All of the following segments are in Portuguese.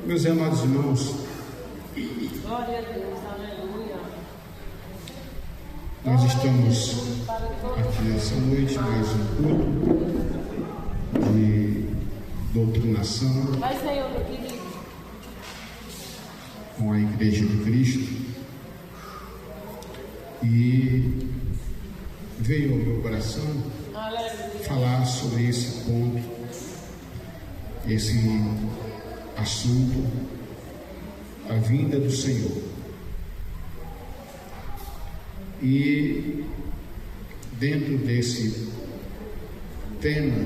Meus amados irmãos, Glória a Deus, aleluia. nós estamos aqui nessa noite, mais um culto de doutrinação Vai, Senhor, meu querido. com a Igreja de Cristo, e veio ao meu coração Aleluia. falar sobre esse ponto, esse assunto, a vinda do Senhor. E dentro desse tema,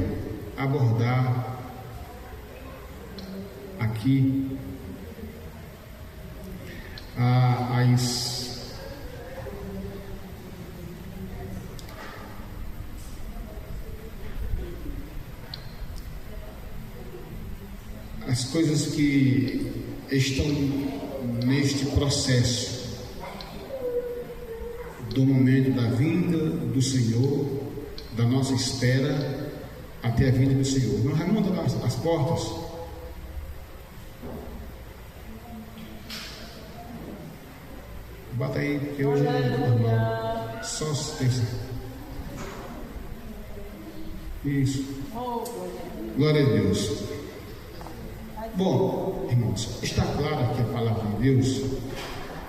abordar aqui as coisas que estão neste processo do momento da vinda do Senhor, da nossa espera até a vinda do Senhor. Meu Raimundo, as portas. Bota aí, porque hoje é normal. Só assistência. Isso. Glória a Deus. Bom, irmãos, está claro aqui a palavra de Deus,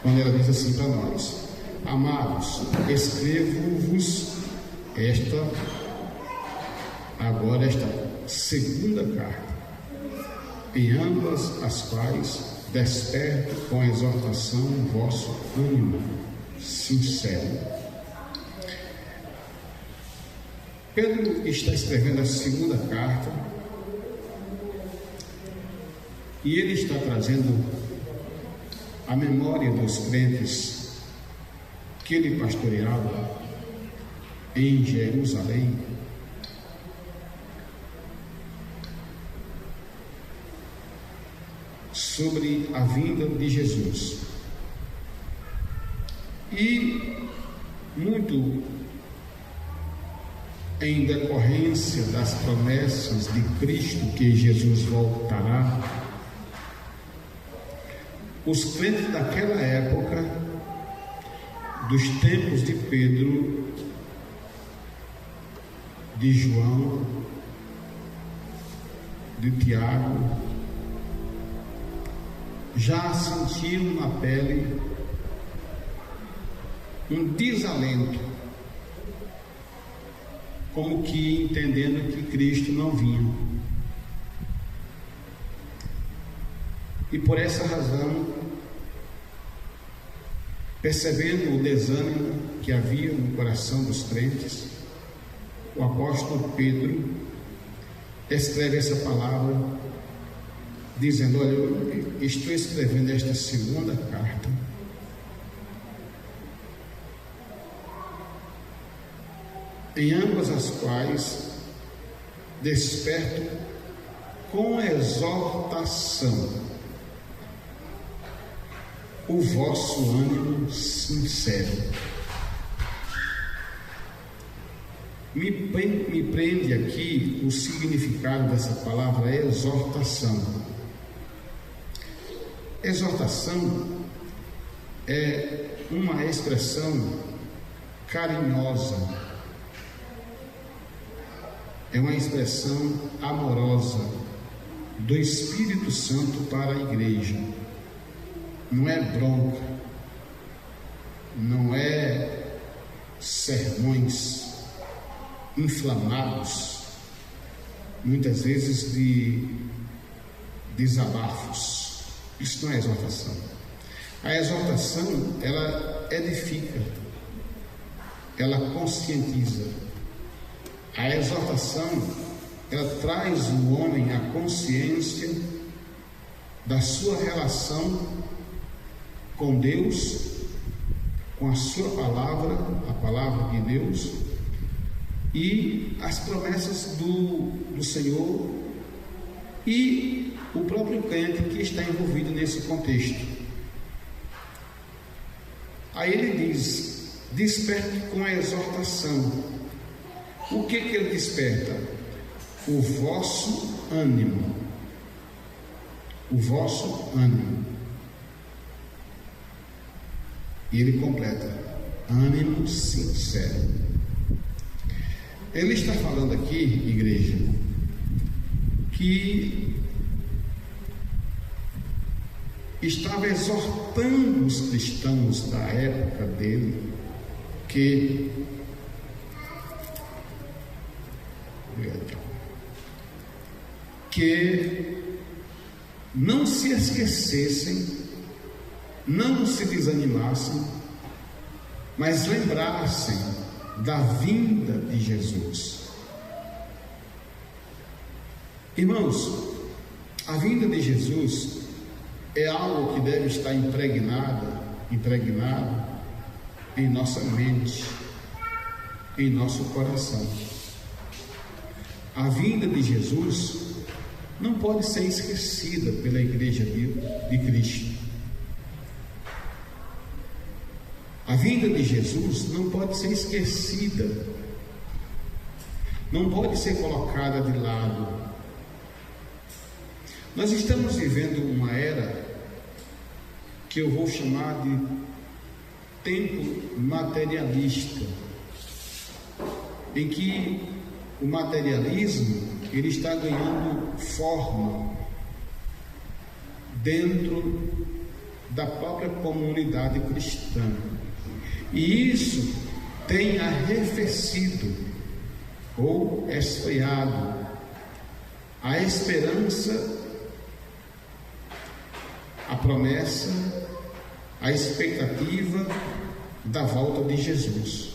quando ela diz assim para nós: amados, escrevo-vos esta segunda carta, em ambas as quais desperto com exortação o vosso ânimo sincero. Pedro está escrevendo a segunda carta, e ele está trazendo a memória dos crentes que ele pastoreava em Jerusalém, sobre a vinda de Jesus. E muito em decorrência das promessas de Cristo que Jesus voltará, os crentes daquela época, dos tempos de Pedro, de João, de Tiago, já sentiram na pele um desalento, como que entendendo que Cristo não vinha. E por essa razão, percebendo o desânimo que havia no coração dos crentes, o apóstolo Pedro escreve essa palavra, dizendo: olha, eu estou escrevendo esta segunda carta em ambas as quais desperto com exortação o vosso ânimo sincero. Me prende aqui o significado dessa palavra exortação. Exortação é uma expressão carinhosa, é uma expressão amorosa do Espírito Santo para a igreja. Não é bronca, não é sermões inflamados, muitas vezes de desabafos. Isso não é exortação. A exortação, ela edifica, ela conscientiza. A exortação, ela traz o homem à consciência da sua relação com Deus, com a sua palavra, a palavra de Deus, e as promessas do Senhor, e o próprio crente que está envolvido nesse contexto. Aí ele diz: desperte com a exortação. O que ele desperta? O vosso ânimo. o vosso ânimo. E ele completa: ânimo sincero. Ele está falando aqui, igreja, que estava exortando os cristãos da época dele que não se esquecessem, não se desanimassem, mas lembrassem da vinda de Jesus. Irmãos, a vinda de Jesus é algo que deve estar impregnado em nossa mente, em nosso coração. A vinda de Jesus não pode ser esquecida pela igreja de Cristo. A vinda de Jesus não pode ser esquecida, não pode ser colocada de lado. Nós estamos vivendo uma era que eu vou chamar de tempo materialista, em que o materialismo ele está ganhando forma dentro da própria comunidade cristã, e isso tem arrefecido ou esfriado a esperança, a promessa, a expectativa da volta de Jesus.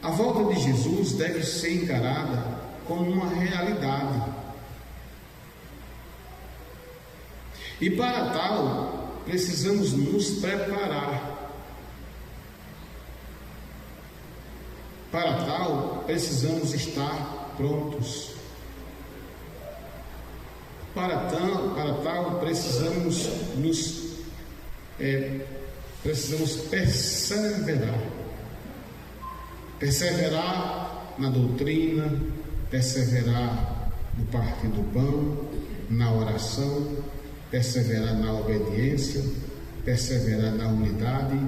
A volta de Jesus deve ser encarada como uma realidade. E para tal, precisamos nos preparar. Para tal, precisamos estar prontos. Para tal, precisamos perseverar na doutrina, perseverar no partir do pão, na oração, perseverar na obediência, perseverar na unidade,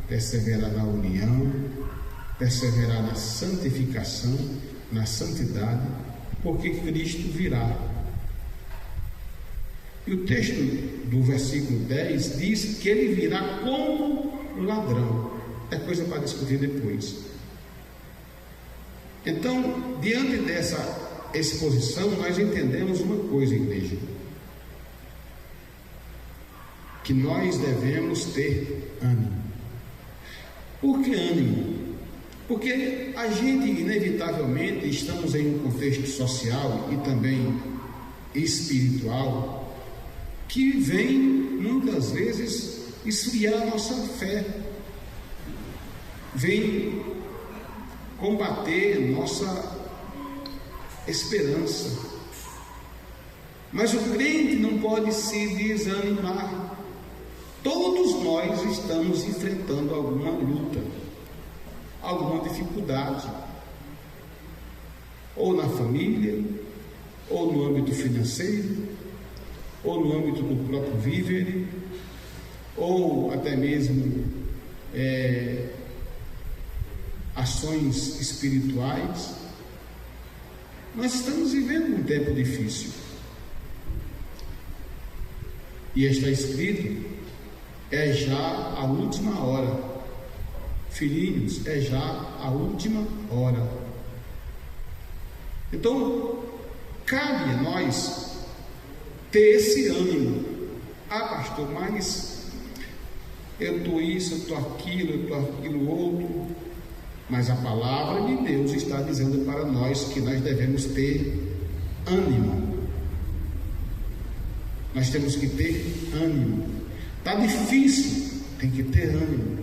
perseverar na união, perseverar na santificação, na santidade, porque Cristo virá. E o texto do versículo 10 diz que ele virá como ladrão. É coisa para discutir depois. Então, diante dessa exposição, nós entendemos uma coisa, igreja: que nós devemos ter ânimo. Por que ânimo? Porque a gente, inevitavelmente, estamos em um contexto social e também espiritual que vem, muitas vezes, esfriar a nossa fé, vem combater nossa esperança. Mas o crente não pode se desanimar. Todos nós estamos enfrentando alguma luta, alguma dificuldade, ou na família, ou no âmbito financeiro, ou no âmbito do próprio viver, ou até mesmo ações espirituais. Nós estamos vivendo um tempo difícil, e está escrito: é já a última hora. Filhinhos, é já a última hora. Então, cabe a nós ter esse ânimo. Ah, pastor, mas eu estou isso, eu estou aquilo, eu estou aquilo outro. Mas a palavra de Deus está dizendo para nós que nós devemos ter ânimo. Nós temos que ter ânimo. Está difícil, tem que ter ânimo.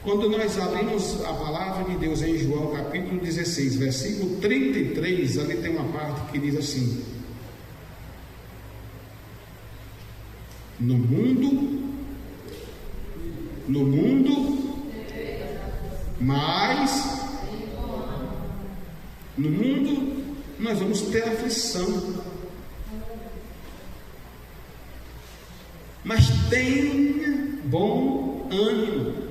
Quando nós abrimos a palavra de Deus em João capítulo 16, versículo 33, ali tem uma parte que diz assim: no mundo, nós vamos ter aflição. Mas tenha bom ânimo.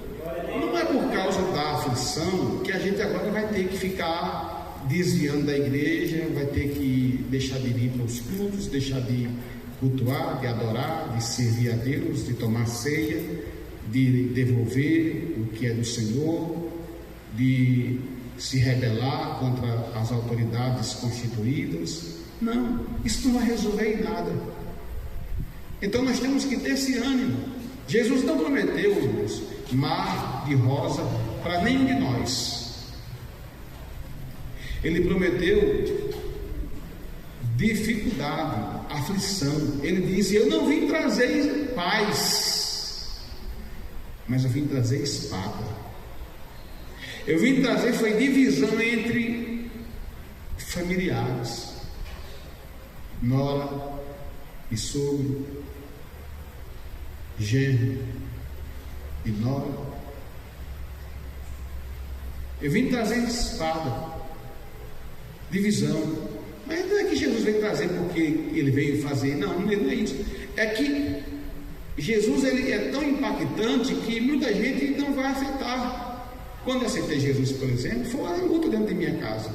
Não é por causa da aflição que a gente agora vai ter que ficar desviando da igreja, vai ter que deixar de vir para os cultos, deixar de cultuar, de adorar, de servir a Deus, de tomar ceia, de devolver o que é do Senhor, de se rebelar contra as autoridades constituídas. Não, isso não vai resolver em nada. Então nós temos que ter esse ânimo. Jesus não prometeu, irmãos, mar de rosa para nenhum de nós. Ele prometeu dificuldade, aflição. Ele disse: eu não vim trazer paz, mas eu vim trazer espada. Eu vim trazer foi divisão entre familiares, nora e sogro, genro e nora. Eu vim trazer espada, divisão. Mas não é que Jesus veio trazer porque ele veio fazer, não é isso. É que Jesus ele é tão impactante que muita gente não vai aceitar. Quando eu aceitei Jesus, por exemplo, foi uma luta dentro de minha casa.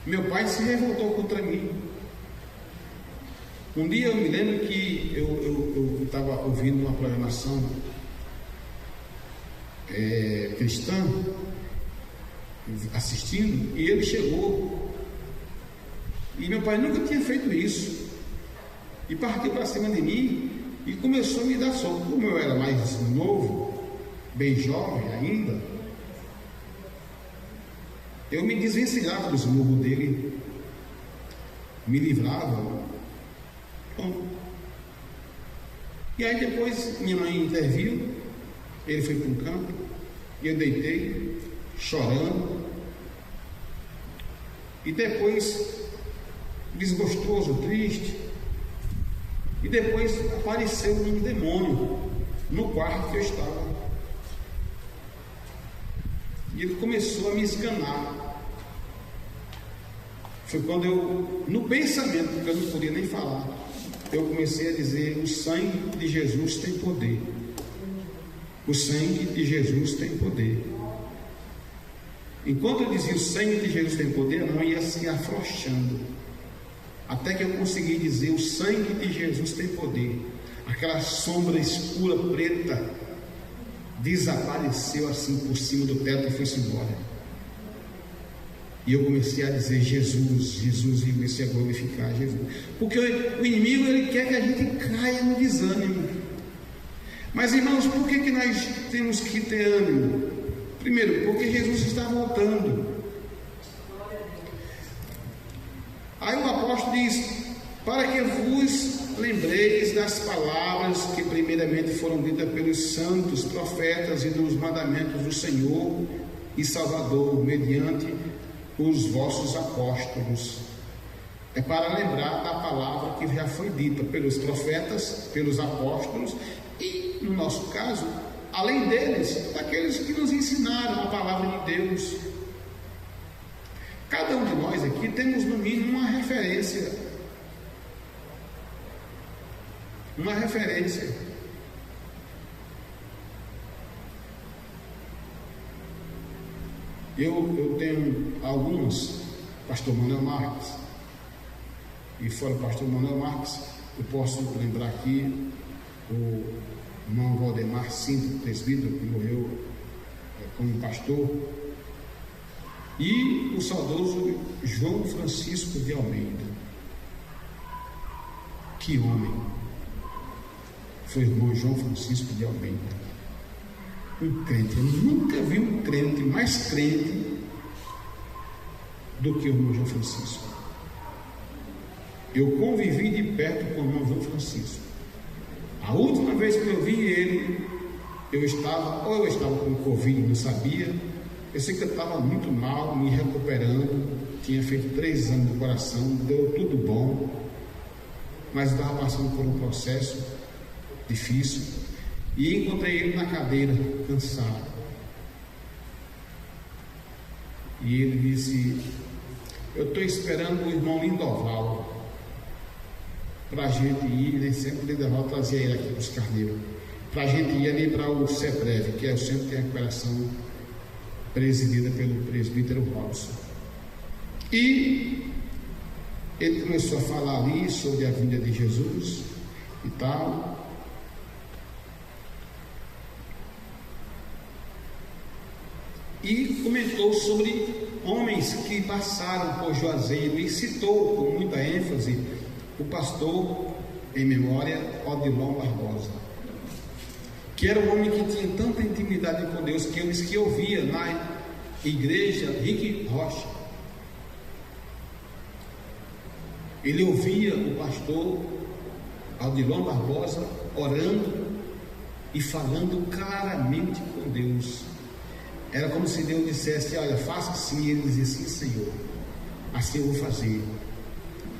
Meu pai se revoltou contra mim. Um dia eu me lembro que eu estava ouvindo uma programação cristã, assistindo, e ele chegou, e meu pai nunca tinha feito isso, e partiu para cima de mim e começou a me dar soco. Como eu era mais novo, bem jovem ainda, eu me desvencilhava dos murros dele, me livrava. Bom, e aí depois minha mãe interviu, ele foi para um canto, e eu deitei chorando, e depois desgostoso, triste, e depois apareceu um demônio no quarto que eu estava, e ele começou a me esganar. Foi quando eu, no pensamento, porque eu não podia nem falar, eu comecei a dizer: o sangue de Jesus tem poder, o sangue de Jesus tem poder. Enquanto eu dizia o sangue de Jesus tem poder, não ia se afrouxando, até que eu consegui dizer: o sangue de Jesus tem poder. Aquela sombra escura, preta, desapareceu assim por cima do teto e foi-se embora. E eu comecei a dizer: Jesus, Jesus, e comecei a glorificar Jesus, porque o inimigo ele quer que a gente caia no desânimo. Mas, irmãos, por que nós temos que ter ânimo? Primeiro, porque Jesus está voltando. Aí o apóstolo diz: para que vos lembreis das palavras que primeiramente foram ditas pelos santos profetas e dos mandamentos do Senhor e Salvador, mediante os vossos apóstolos. É para lembrar da palavra que já foi dita pelos profetas, pelos apóstolos e, no nosso caso, além deles, daqueles que nos ensinaram a palavra de Deus. Cada um de nós aqui temos no mínimo uma referência. Uma referência. Eu tenho alguns, pastor Manuel Marques, e fora o pastor Manuel Marques, eu posso lembrar aqui o irmão Valdemar Cinto, presbítero, que morreu como pastor, e o saudoso João Francisco de Almeida. Que homem foi o irmão João Francisco de Almeida, um crente. Eu nunca vi um crente mais crente do que o irmão João Francisco. Eu convivi de perto com o irmão João Francisco. A última vez que eu vi ele, eu estava com Covid, não sabia. Eu sei que eu estava muito mal, me recuperando, tinha feito 3 anos do coração, deu tudo bom, mas estava passando por um processo difícil, e encontrei ele na cadeira, cansado, e ele disse: Eu estou esperando o irmão Lindoval para a gente ir, nem sempre o Lindoval trazia ele aqui para os Carneiros, para a gente ir ali para o CEPREV, que é o Centro de Recuperação, presidida pelo presbítero Robson. E ele começou a falar ali sobre a vinda de Jesus e tal. E comentou sobre homens que passaram por Juazeiro e citou com muita ênfase o pastor em memória Odilon Barbosa, que era um homem que tinha tanta intimidade com Deus que ele disse que ouvia na igreja Rick Rocha. Ele ouvia o pastor Odilon Barbosa orando e falando claramente com Deus. Era como se Deus dissesse: olha, faça assim. E ele dizia: sim, Senhor, assim eu vou fazer,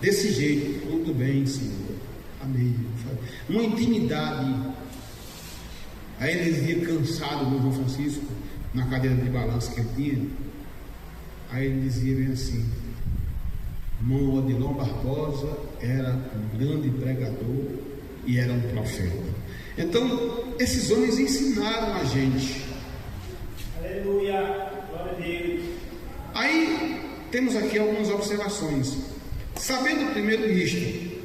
desse jeito, tudo bem, Senhor, amém. Uma intimidade. Aí ele dizia, cansado do João Francisco, na cadeira de balanço que ele tinha, aí ele dizia bem assim: irmão Odilon Barbosa era um grande pregador e era um profeta. Então esses homens ensinaram a gente. Aleluia, glória a Deus. Aí temos aqui algumas observações. Sabendo primeiro isto,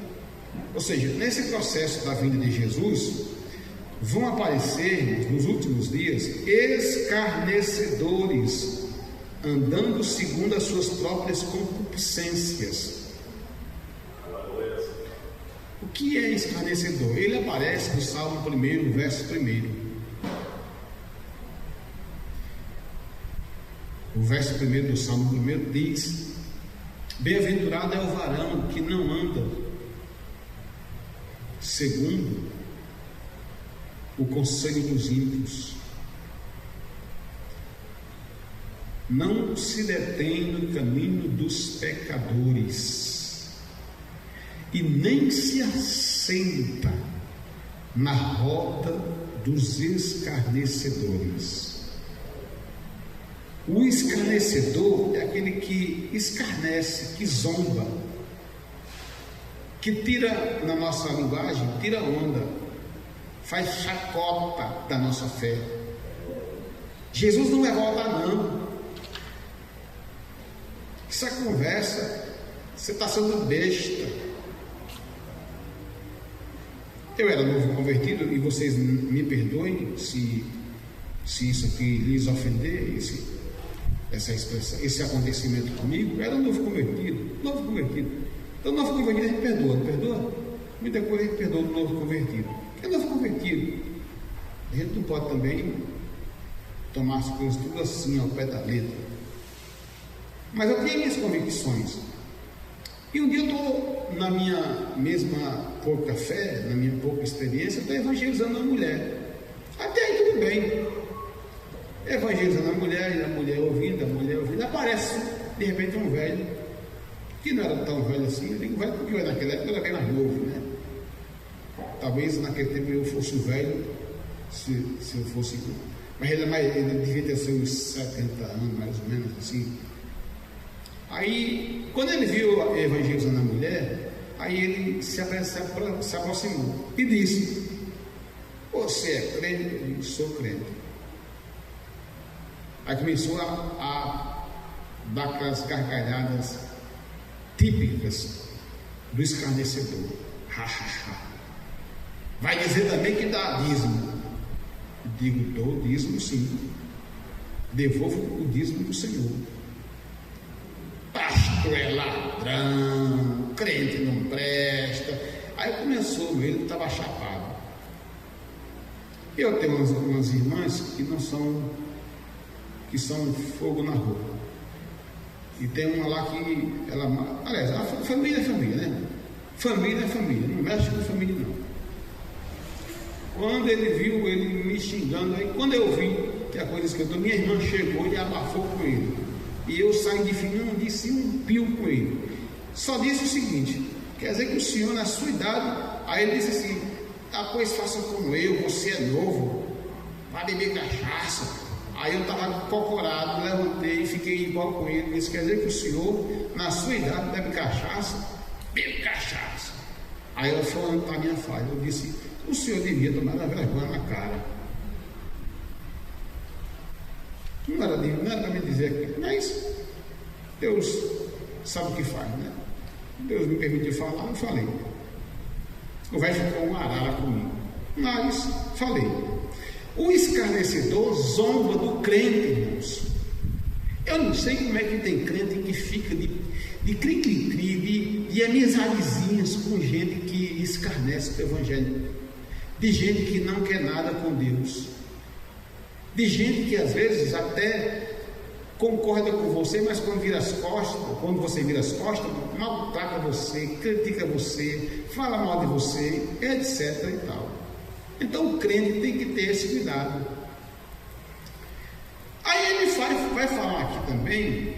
ou seja, nesse processo da vinda de Jesus, vão aparecer nos últimos dias escarnecedores, andando segundo as suas próprias concupiscências. O que é escarnecedor? Ele aparece no Salmo 1, verso 1. O verso 1 do Salmo 1 diz: bem-aventurado é o varão que não anda segundo o conselho dos ímpios, não se detém no caminho dos pecadores, e nem se assenta na roda dos escarnecedores. O escarnecedor é aquele que escarnece, que zomba, que tira, na nossa linguagem, tira onda, faz chacota da nossa fé. Jesus não é volta não. Essa conversa, você está sendo besta. Eu era novo convertido, e vocês me perdoem se isso aqui lhes ofender, essa expressão, esse acontecimento comigo. Era novo convertido. Então, novo convertido a gente perdoa, não perdoa? Muita coisa a gente perdoa do novo convertido. Porque é novo convertido. A gente não pode também tomar as coisas tudo assim ao pé da letra. Mas eu tinha minhas convicções. E um dia eu estou na minha mesma pouca fé, na minha pouca experiência, eu estou evangelizando uma mulher. Até aí tudo bem. Evangelizando a mulher, e a mulher ouvindo, aparece de repente um velho, que não era tão velho assim. Eu digo velho porque naquela época eu era bem mais novo, né? Talvez naquele tempo eu fosse velho, se eu fosse. Mas ele devia ter seus 70 anos, mais ou menos assim. Aí, quando ele viu evangelizando a mulher, aí ele se aproximou e disse: você é crente? Eu sou crente. Aí começou a dar aquelas gargalhadas típicas do escarnecedor. Vai dizer também que dá dízimo. Eu digo, dou dízimo sim. Devolvo o dízimo do Senhor. Pastor é ladrão, crente não presta. Aí começou, ele estava chapado. Eu tenho umas irmãs que são fogo na roupa. E tem uma lá que ela, aliás, a família é família, né? Família é família, não mexe com família não. Quando ele viu ele me xingando, aí quando eu vi que a coisa esquentou, minha irmã chegou e abafou com ele. E eu saí de fininho, disse um pio com ele. Só disse o seguinte: quer dizer que o senhor, na sua idade, aí ele disse assim: pois faça como eu, você é novo, vai beber cachaça. Aí eu estava cocorado, levantei e fiquei igual com ele. Ele disse: quer dizer que o senhor, na sua idade, bebe cachaça? Bebe cachaça. Aí eu falando para a minha falha, eu disse: o senhor devia tomar a vergonha na cara. Não era para me dizer aquilo, mas Deus sabe o que faz, né? Deus me permitiu falar, eu falei. O velho ficou uma arara comigo, mas falei. O escarnecedor zomba do crente, irmãos. Eu não sei como é que tem crente que fica de cri-cri-cri, de amizadezinhas com gente que escarnece o evangelho, de gente que não quer nada com Deus, de gente que às vezes até concorda com você, mas quando você vira as costas, maltrata você, critica você, fala mal de você, etc. e tal. Então o crente tem que ter esse cuidado. Aí ele vai falar aqui também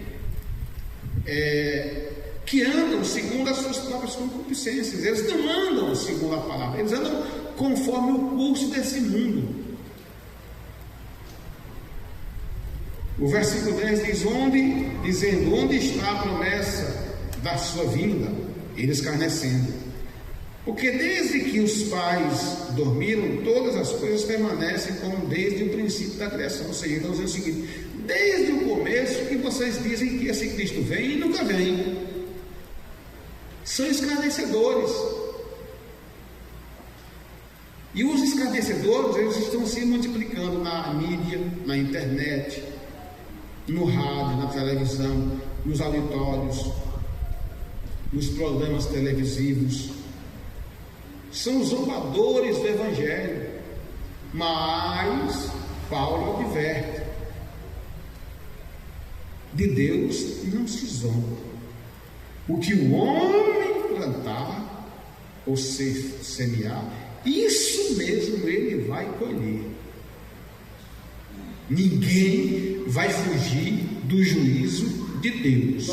que andam segundo as suas próprias concupiscências. Eles não andam segundo a palavra, eles andam conforme o curso desse mundo. O versículo 10 diz: onde está a promessa da sua vinda? Eles escarnecendo. Porque desde que os pais dormiram, todas as coisas permanecem como desde o princípio da criação. Ou seja, então, é o seguinte: desde o começo que vocês dizem que esse Cristo vem e nunca vem. São escarnecedores. E os escarnecedores, eles estão se multiplicando na mídia, na internet, no rádio, na televisão, nos auditórios, nos programas televisivos. São zombadores do evangelho. Mas Paulo adverte: de Deus não se zomba. O que o homem plantar ou semear, isso mesmo ele vai colher. Ninguém vai fugir do juízo de Deus.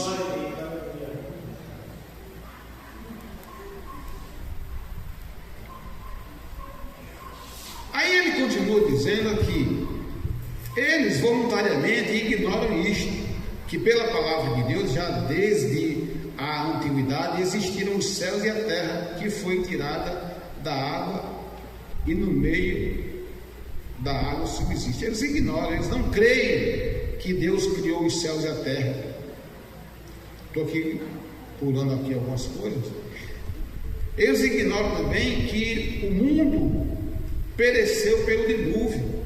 Aí ele continua dizendo aqui: eles voluntariamente ignoram isto, que pela palavra de Deus, já desde a antiguidade, existiram os céus e a terra, que foi tirada da água, e no meio da água subsiste. Eles ignoram, eles não creem que Deus criou os céus e a terra. Estou aqui pulando aqui algumas coisas. Eles ignoram também que o mundo pereceu pelo dilúvio.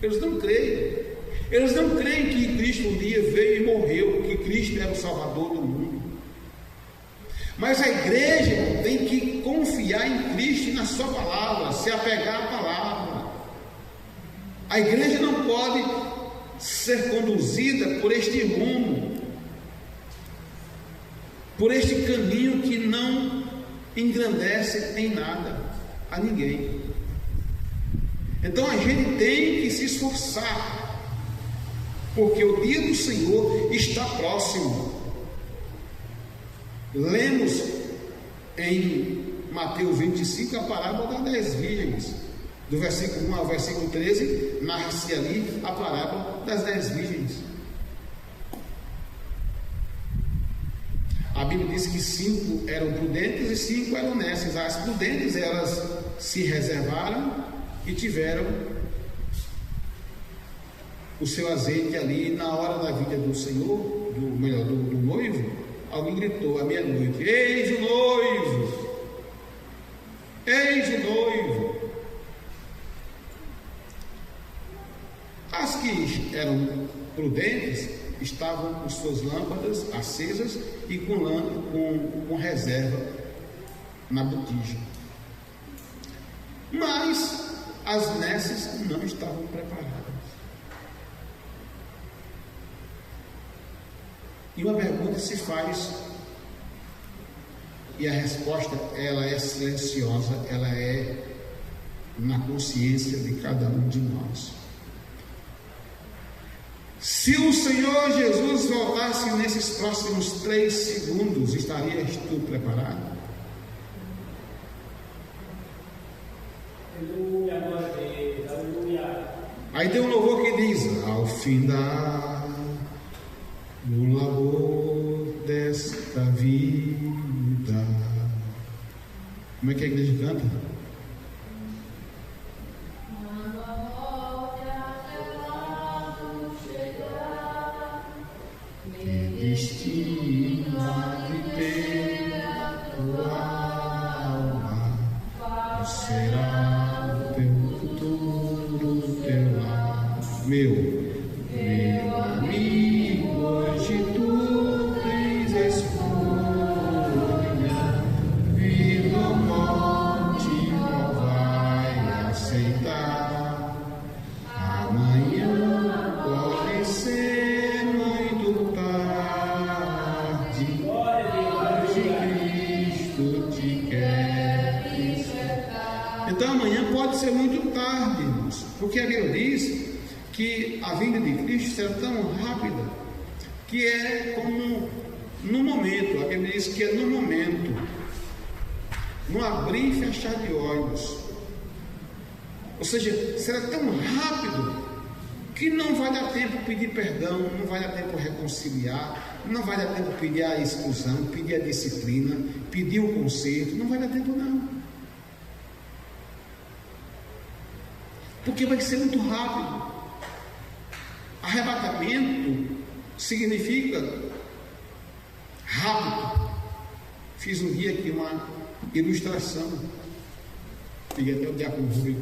Eles não creem. Eles não creem que Cristo um dia veio e morreu, que Cristo era o Salvador do mundo. Mas a igreja tem que confiar em Cristo e na sua palavra, se apegar à palavra. A igreja não pode ser conduzida por este rumo, por este caminho que não engrandece em nada a ninguém. Então a gente tem que se esforçar, porque o dia do Senhor está próximo. Lemos em Mateus 25 a parábola das 10 virgens. Do versículo 1 ao versículo 13, narra-se ali a parábola das 10 virgens. A Bíblia diz que 5 eram prudentes e 5 eram nécias. As prudentes, elas se reservaram e tiveram o seu azeite ali na hora da vinda do Senhor, do noivo. Alguém gritou à meia-noite: eis o noivo! Eis o noivo! As que eram prudentes estavam com suas lâmpadas acesas e com reserva na botija. Mas as nécias não estavam preparadas. E uma pergunta se faz, e a resposta, ela é silenciosa, ela é na consciência de cada um de nós. Se o Senhor Jesus voltasse nesses próximos 3 segundos, estarias tu preparado? Aleluia, glória a Deus, aleluia. Aí tem um louvor que diz: ao findar no labor desta vida. Como é que a igreja canta? Que destino há de ter a tua alma? Qual será o teu futuro, o teu lar? Meu amigo, hoje tu tens escolha, vida ou morte não vai aceitar. Amanhã pode ser muito tarde, hoje Cristo te quer despertar. Então amanhã pode ser muito tarde, irmãos, porque a Bíblia diz que a vinda de Cristo será tão rápida que é como no momento. A Bíblia diz que é no momento, no abrir e fechar de olhos. Ou seja, será tão rápido que não vai dar tempo pedir perdão, não vai dar tempo reconciliar, não vai dar tempo pedir a exclusão, pedir a disciplina, pedir o conserto, não vai dar tempo não. Porque vai ser muito rápido. Arrebatamento significa rápido. Fiz um dia aqui uma ilustração. Peguei até o diácono Rubem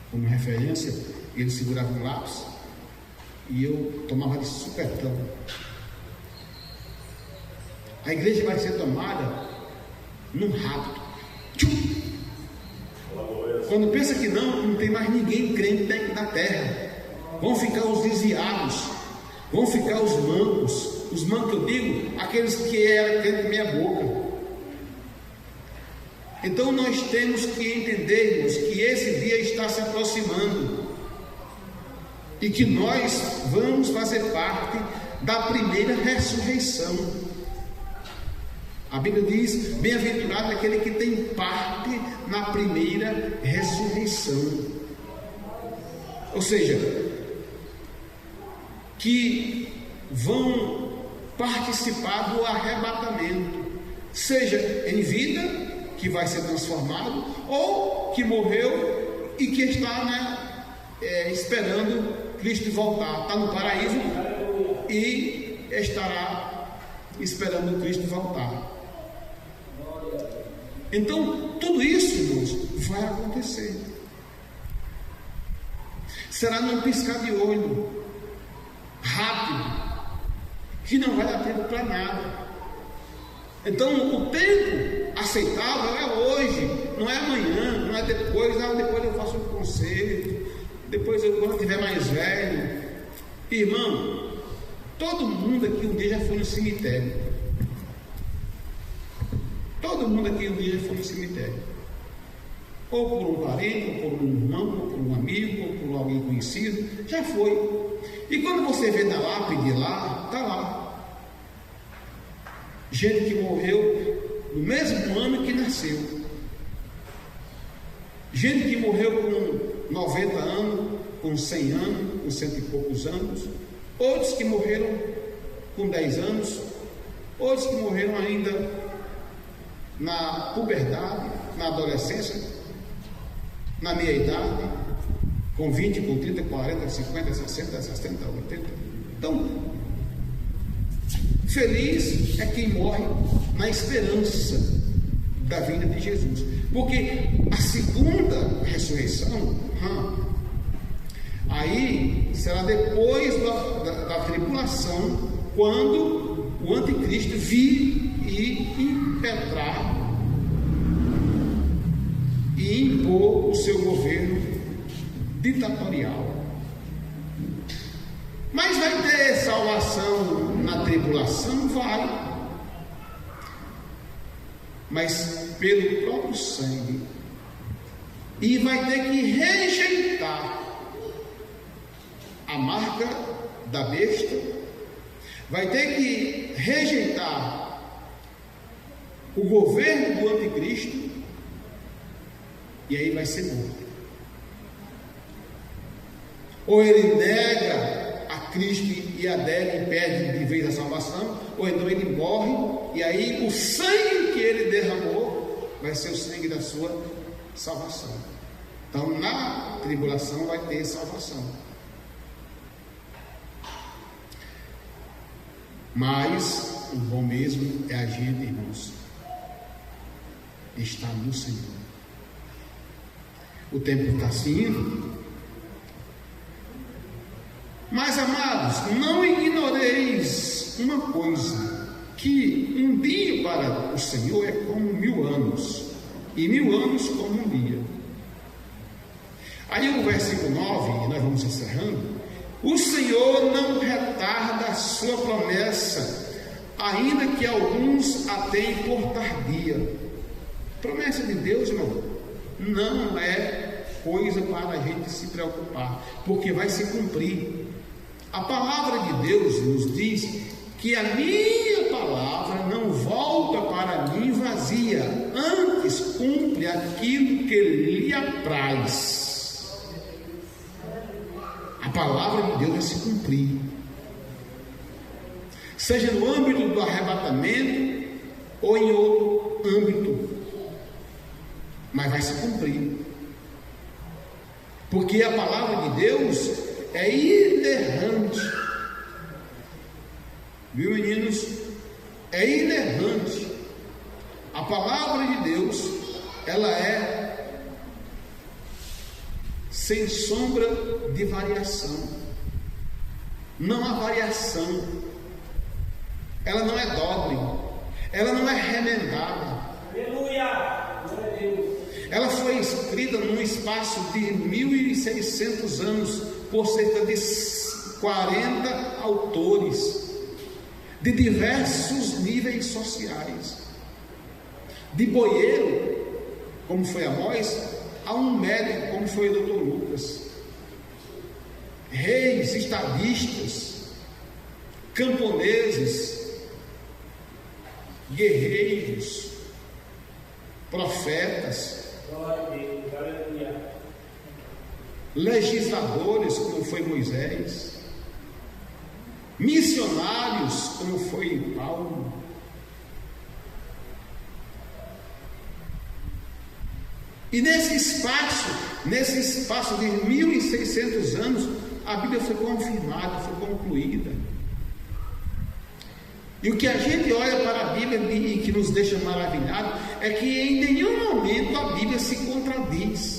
como referência. Ele segurava um lápis e eu tomava de supetão. A igreja vai ser tomada num rápido. Tchum! Quando pensa que não tem mais ninguém crente na terra. Vão ficar os desviados, vão ficar os mancos que eu digo, aqueles que eram crente de meia boca. Então nós temos que entendermos que esse dia está se aproximando e que nós vamos fazer parte da primeira ressurreição. A Bíblia diz: bem-aventurado aquele que tem parte na primeira ressurreição. Ou seja, que vão participar do arrebatamento, seja em vida, que vai ser transformado, ou que morreu e que está esperando Cristo voltar, está no paraíso e estará esperando Cristo voltar. Então, tudo isso, irmãos, vai acontecer. Será num piscar de olho, rápido, que não vai dar tempo para nada. Então, o tempo aceitável é hoje, não é amanhã, não é depois. Depois eu faço um conselho, depois eu, quando eu estiver mais velho. Irmão, todo mundo aqui um dia já foi no cemitério. Todo mundo aqui um dia já foi no cemitério. Ou por um parente, ou por um irmão, ou por um amigo, ou por alguém conhecido, já foi. E quando você vê na lápide lá, está lá. Gente que morreu no mesmo ano que nasceu. Gente que morreu com 90 anos, com 100 anos, com 100 e poucos anos. Outros que morreram com 10 anos. Outros que morreram ainda na puberdade, na adolescência, na meia idade, com 20, com 30, 40, 50, 60, 70, 80. Então, feliz é quem morre na esperança da vinda de Jesus. Porque a segunda ressurreição, aí será depois da tribulação, quando o anticristo vir e impetrar e impor o seu governo ditatorial. Mas vai ter salvação na tribulação? Vai. Mas pelo próprio sangue. E vai ter que rejeitar a marca da besta, vai ter que rejeitar o governo do anticristo, e aí vai ser morto. Ou ele nega a Cristo e adere e perde de vez a salvação, ou então ele morre, e aí o sangue que ele derramou vai ser o sangue da sua salvação. Então na tribulação vai ter salvação. Mas o bom mesmo é a gente, irmãos, estar no Senhor. O tempo está se indo. Mas, amados, não ignoreis uma coisa, que um dia para o Senhor é como 1000 anos, e 1000 anos como um dia. Aí o versículo 9, e nós vamos encerrando: o Senhor não retarda a sua promessa, ainda que alguns a tenham por tardia. Promessa de Deus, irmão, não é coisa para a gente se preocupar, porque vai se cumprir. A palavra de Deus nos diz que a minha palavra não volta para mim vazia, antes cumpre aquilo que lhe apraz. A palavra de Deus vai se cumprir, seja no âmbito do arrebatamento ou em outro âmbito, mas vai se cumprir, porque a palavra de Deus é inerrante, viu, meninos? É inerrante. A palavra de Deus, ela é sem sombra de variação. Não há variação. Ela não é dobre, ela não é remendada. Aleluia! Glória a Deus. Ela foi escrita num espaço de 1600 anos por cerca de 40 autores de diversos níveis sociais, de boieiro, como foi Amós, a um médico, como foi o Dr. Lucas, reis, estadistas, camponeses, guerreiros, profetas, legisladores, como foi Moisés, missionários, como foi Paulo. E nesse espaço de 1600 anos, a Bíblia foi confirmada, foi concluída. E o que a gente olha para a Bíblia e que nos deixa maravilhado é que em nenhum momento a Bíblia se contradiz.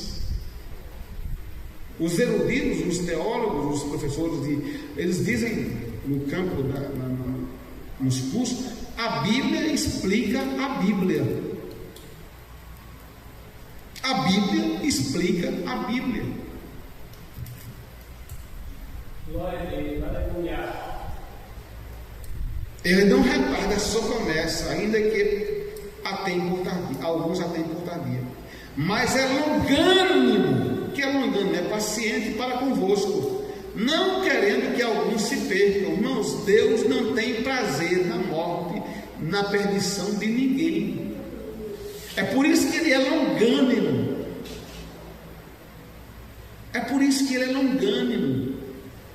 Os eruditos, os teólogos, os professores, eles dizem no campo, nos cursos, a Bíblia explica a Bíblia. A Bíblia explica a Bíblia. Glória a Deus, aleluia. Ele não retarda a sua promessa, ainda que alguns a tenham por tardia. Mas é longânimo. Que é longânimo, é paciente para convosco, não querendo que alguns se percam. Irmãos, Deus não tem prazer na morte, na perdição de ninguém. É por isso que Ele é longânimo. É por isso que Ele é longânimo.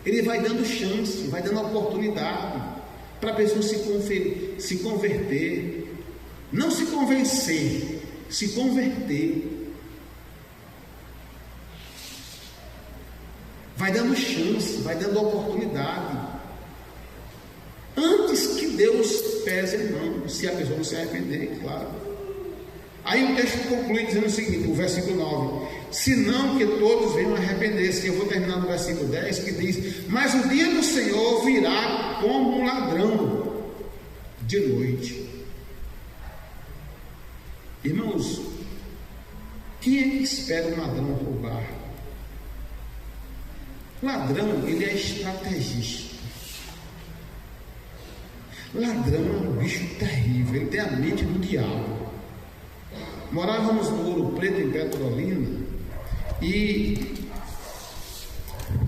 Ele vai dando chance, vai dando oportunidade para a pessoa se converter. Não se convencer, se converter. Vai dando chance, vai dando oportunidade, antes que Deus pese a mão, se a pessoa não se arrepender, claro. Aí o texto conclui dizendo o seguinte, o versículo 9: senão que todos venham arrepender-se. Eu vou terminar no versículo 10, que diz: mas o dia do Senhor virá como um ladrão de noite. Irmãos, quem é que espera um ladrão roubar? Ladrão, ele é estrategista. Ladrão é um bicho terrível, ele tem a mente do diabo. Morávamos no Ouro Preto, em Petrolina, e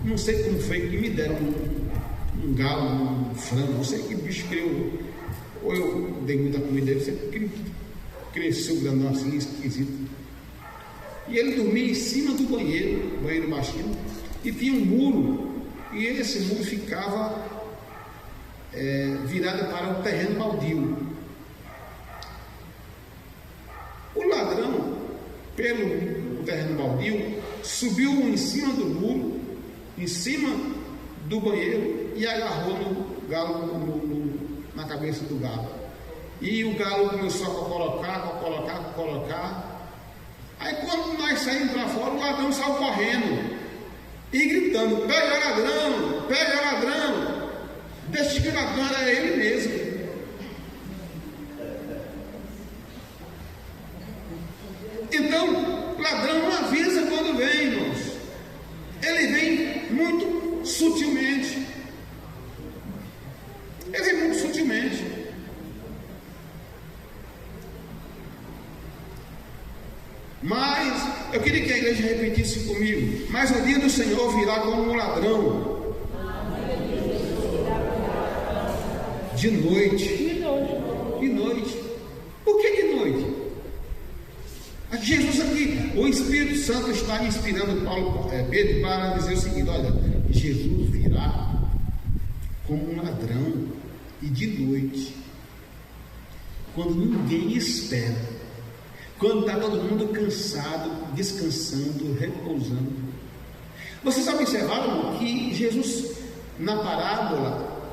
não sei como foi que me deram um galo, um frango, não sei que bicho criou, ou eu dei muita comida dele, sempre cresceu grandão assim, esquisito. E ele dormia em cima do banheiro baixinho, e tinha um muro, e esse muro ficava virado para o terreno baldio. O ladrão, pelo terreno baldio, subiu em cima do muro, em cima do banheiro, e agarrou no galo, na cabeça do galo. E o galo começou a colocar. Aí quando nós saímos para fora, o ladrão saiu correndo e gritando: pega ladrão, pega ladrão. Deixa que o ladrão era ele mesmo. Então, ladrão não avisa quando vem, irmãos. Ele vem muito sutilmente. Ele vem muito sutilmente. Mas eu queria que a igreja repetisse comigo: mas o dia do Senhor virá como um ladrão. De noite. De noite. Por que de noite? Jesus aqui, o Espírito Santo está inspirando Pedro para dizer o seguinte: olha, Jesus virá como um ladrão e de noite, quando ninguém espera, quando está todo mundo cansado, descansando, repousando. Vocês observaram que Jesus, na parábola,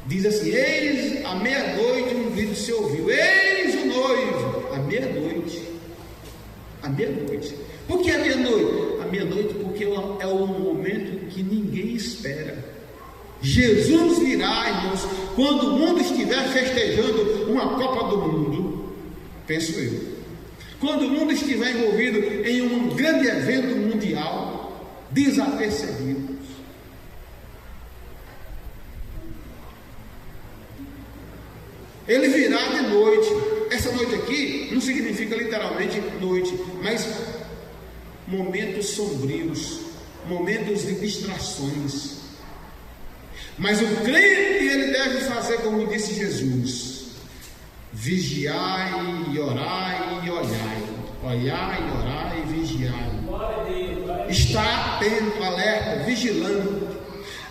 diz assim: eis à meia-noite um grito se ouviu, eis o noivo. À meia-noite. À meia-noite. Por que à meia-noite? À meia-noite porque é o momento que ninguém espera. Jesus virá, irmãos, quando o mundo estiver festejando uma Copa do Mundo, penso eu. Quando o mundo estiver envolvido em um grande evento mundial, desapercebidos. Ele virá de noite. Essa noite aqui não significa literalmente noite, mas momentos sombrios, momentos de distrações. Mas o crente, ele deve fazer como disse Jesus: vigiai e orai e olhai. Olhai, orai e vigiai. Está atento, alerta, vigilante.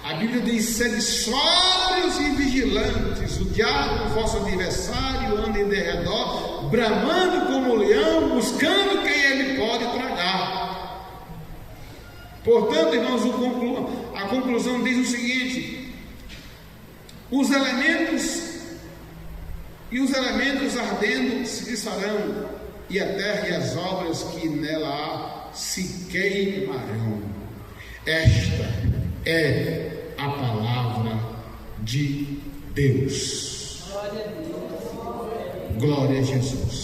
A Bíblia diz: sede sóbrios e vigilantes. O diabo, vosso adversário, anda em derredor, bramando como um leão, buscando quem ele pode tragar. Portanto, irmãos, a conclusão diz o seguinte: os elementos ardendo se desfarão, e a terra e as obras que nela há se queimarão. Esta é a palavra de Deus. Glória a Jesus.